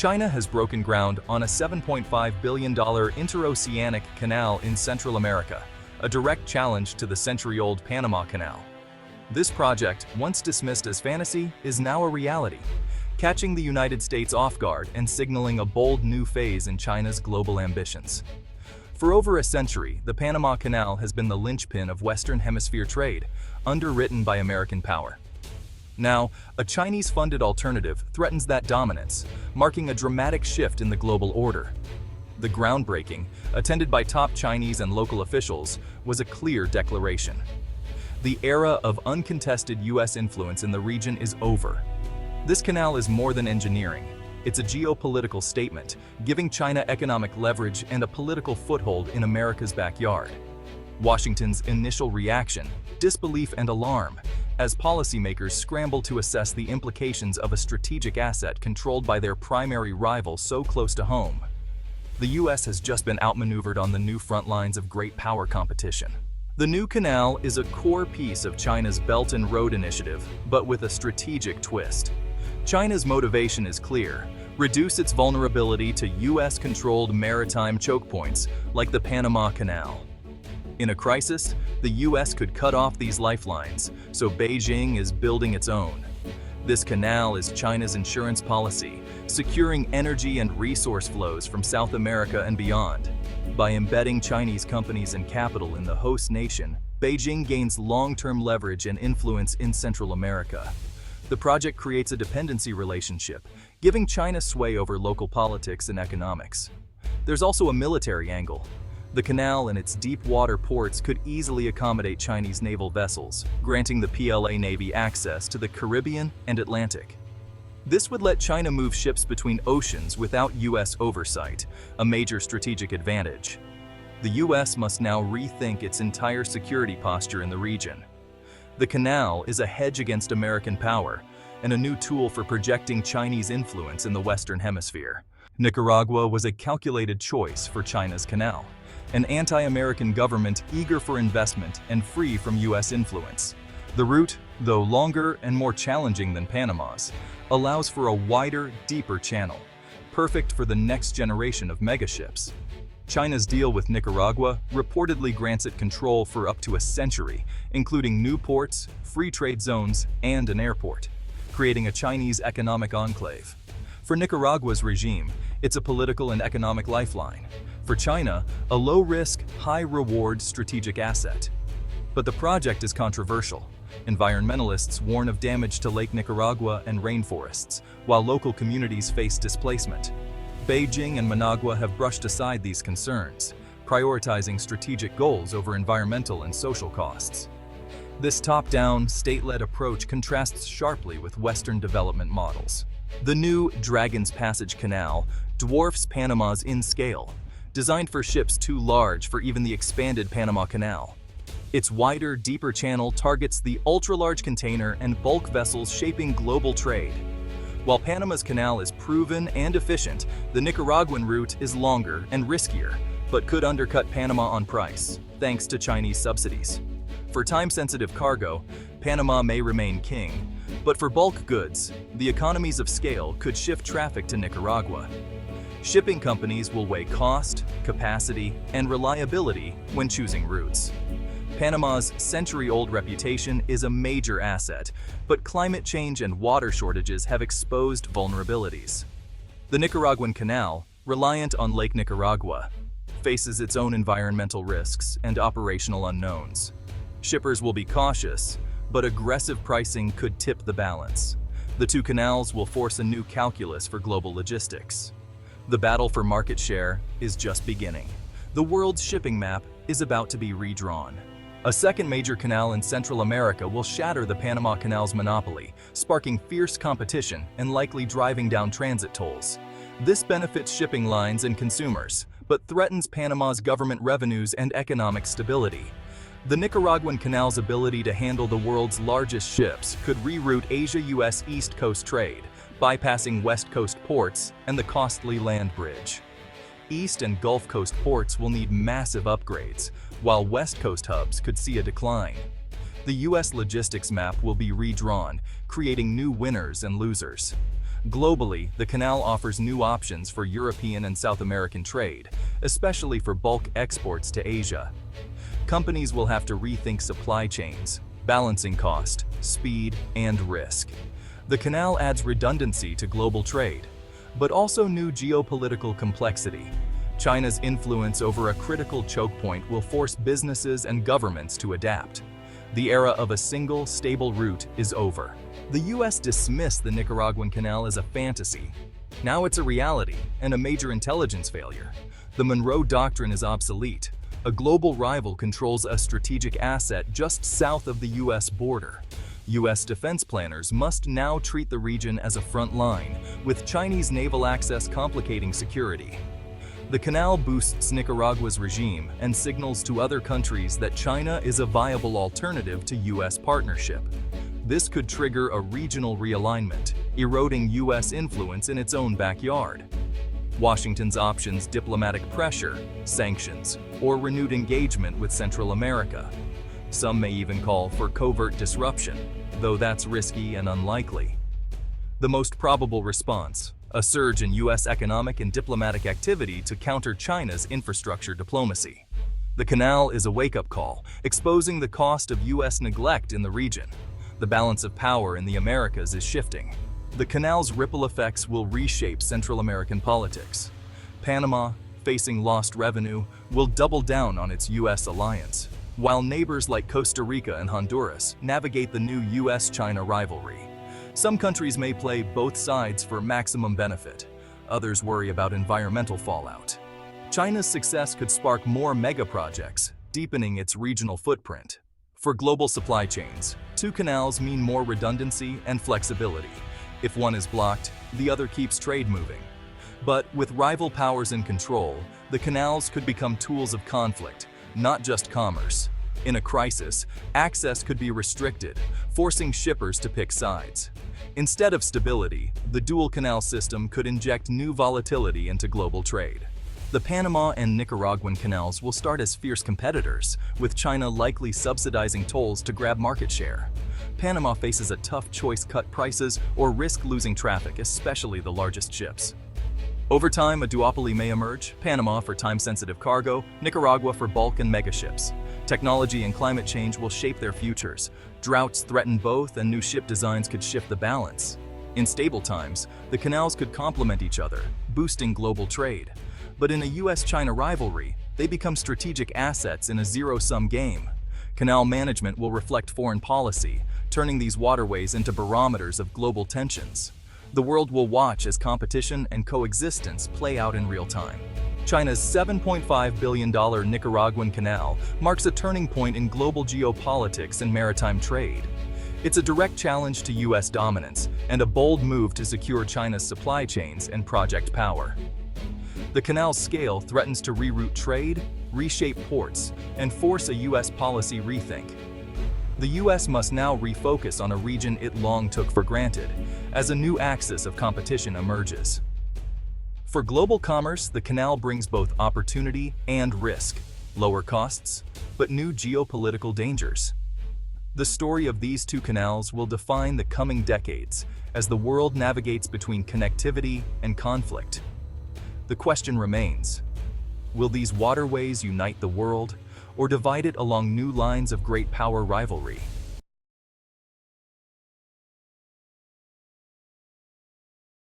China has broken ground on a $7.5 billion interoceanic canal in Central America, a direct challenge to the century-old Panama Canal. This project, once dismissed as fantasy, is now a reality, catching the United States off guard and signaling a bold new phase in China's global ambitions. For over a century, the Panama Canal has been the linchpin of Western Hemisphere trade, underwritten by American power. Now, a Chinese-funded alternative threatens that dominance, marking a dramatic shift in the global order. The groundbreaking, attended by top Chinese and local officials, was a clear declaration. The era of uncontested U.S. influence in the region is over. This canal is more than engineering. It's a geopolitical statement, giving China economic leverage and a political foothold in America's backyard. Washington's initial reaction: disbelief and alarm, as policymakers scramble to assess the implications of a strategic asset controlled by their primary rival so close to home. The U.S. has just been outmaneuvered on the new front lines of great power competition. The new canal is a core piece of China's Belt and Road Initiative, but with a strategic twist. China's motivation is clear: reduce its vulnerability to U.S.-controlled maritime choke points like the Panama Canal. In a crisis, the U.S. could cut off these lifelines, so Beijing is building its own. This canal is China's insurance policy, securing energy and resource flows from South America and beyond. By embedding Chinese companies and capital in the host nation, Beijing gains long-term leverage and influence in Central America. The project creates a dependency relationship, giving China sway over local politics and economics. There's also a military angle. The canal and its deep water ports could easily accommodate Chinese naval vessels, granting the PLA Navy access to the Caribbean and Atlantic. This would let China move ships between oceans without U.S. oversight, a major strategic advantage. The U.S. must now rethink its entire security posture in the region. The canal is a hedge against American power and a new tool for projecting Chinese influence in the Western Hemisphere. Nicaragua was a calculated choice for China's canal, an anti-American government eager for investment and free from U.S. influence. The route, though longer and more challenging than Panama's, allows for a wider, deeper channel, perfect for the next generation of megaships. China's deal with Nicaragua reportedly grants it control for up to a century, including new ports, free trade zones, and an airport, creating a Chinese economic enclave. For Nicaragua's regime, it's a political and economic lifeline. For China, a low-risk, high-reward strategic asset. But the project is controversial. Environmentalists warn of damage to Lake Nicaragua and rainforests, while local communities face displacement. Beijing and Managua have brushed aside these concerns, prioritizing strategic goals over environmental and social costs. This top-down, state-led approach contrasts sharply with Western development models. The new Dragon's Passage Canal dwarfs Panama's in scale, designed for ships too large for even the expanded Panama Canal. Its wider, deeper channel targets the ultra-large container and bulk vessels shaping global trade. While Panama's canal is proven and efficient, the Nicaraguan route is longer and riskier, but could undercut Panama on price, thanks to Chinese subsidies. For time-sensitive cargo, Panama may remain king, but for bulk goods, the economies of scale could shift traffic to Nicaragua. Shipping companies will weigh cost, capacity, and reliability when choosing routes. Panama's century-old reputation is a major asset, but climate change and water shortages have exposed vulnerabilities. The Nicaraguan Canal, reliant on Lake Nicaragua, faces its own environmental risks and operational unknowns. Shippers will be cautious, but aggressive pricing could tip the balance. The two canals will force a new calculus for global logistics. The battle for market share is just beginning. The world's shipping map is about to be redrawn. A second major canal in Central America will shatter the Panama Canal's monopoly, sparking fierce competition and likely driving down transit tolls. This benefits shipping lines and consumers, but threatens Panama's government revenues and economic stability. The Nicaraguan Canal's ability to handle the world's largest ships could reroute Asia-US East Coast trade, bypassing West Coast ports and the costly land bridge. East and Gulf Coast ports will need massive upgrades, while West Coast hubs could see a decline. The U.S. logistics map will be redrawn, creating new winners and losers. Globally, the canal offers new options for European and South American trade, especially for bulk exports to Asia. Companies will have to rethink supply chains, balancing cost, speed, and risk. The canal adds redundancy to global trade, but also new geopolitical complexity. China's influence over a critical choke point will force businesses and governments to adapt. The era of a single, stable route is over. The US dismissed the Nicaraguan Canal as a fantasy. Now it's a reality and a major intelligence failure. The Monroe Doctrine is obsolete. A global rival controls a strategic asset just south of the US border. US defense planners must now treat the region as a front line, with Chinese naval access complicating security. The canal boosts Nicaragua's regime and signals to other countries that China is a viable alternative to US partnership. This could trigger a regional realignment, eroding US influence in its own backyard. Washington's options: diplomatic pressure, sanctions, or renewed engagement with Central America. Some may even call for covert disruption, though that's risky and unlikely. The most probable response: a surge in US economic and diplomatic activity to counter China's infrastructure diplomacy. The canal is a wake-up call, exposing the cost of US neglect in the region. The balance of power in the Americas is shifting. The canal's ripple effects will reshape Central American politics. Panama, facing lost revenue, will double down on its US alliance, while neighbors like Costa Rica and Honduras navigate the new US-China rivalry. Some countries may play both sides for maximum benefit. Others worry about environmental fallout. China's success could spark more mega projects, deepening its regional footprint. For global supply chains, two canals mean more redundancy and flexibility. If one is blocked, the other keeps trade moving. But with rival powers in control, the canals could become tools of conflict, not just commerce. In a crisis, access could be restricted, forcing shippers to pick sides. Instead of stability, the dual canal system could inject new volatility into global trade. The Panama and Nicaraguan canals will start as fierce competitors, with China likely subsidizing tolls to grab market share. Panama faces a tough choice: cut prices or risk losing traffic, especially the largest ships. Over time, a duopoly may emerge: Panama for time-sensitive cargo, Nicaragua for bulk and megaships. Technology and climate change will shape their futures. Droughts threaten both, and new ship designs could shift the balance. In stable times, the canals could complement each other, boosting global trade. But in a US-China rivalry, they become strategic assets in a zero-sum game. Canal management will reflect foreign policy, turning these waterways into barometers of global tensions. The world will watch as competition and coexistence play out in real time. China's $7.5 billion Nicaraguan canal marks a turning point in global geopolitics and maritime trade. It's a direct challenge to US dominance and a bold move to secure China's supply chains and project power. The canal's scale threatens to reroute trade, reshape ports, and force a US policy rethink. The US must now refocus on a region it long took for granted, as a new axis of competition emerges. For global commerce, the canal brings both opportunity and risk: lower costs, but new geopolitical dangers. The story of these two canals will define the coming decades as the world navigates between connectivity and conflict. The question remains: will these waterways unite the world or divide it along new lines of great power rivalry?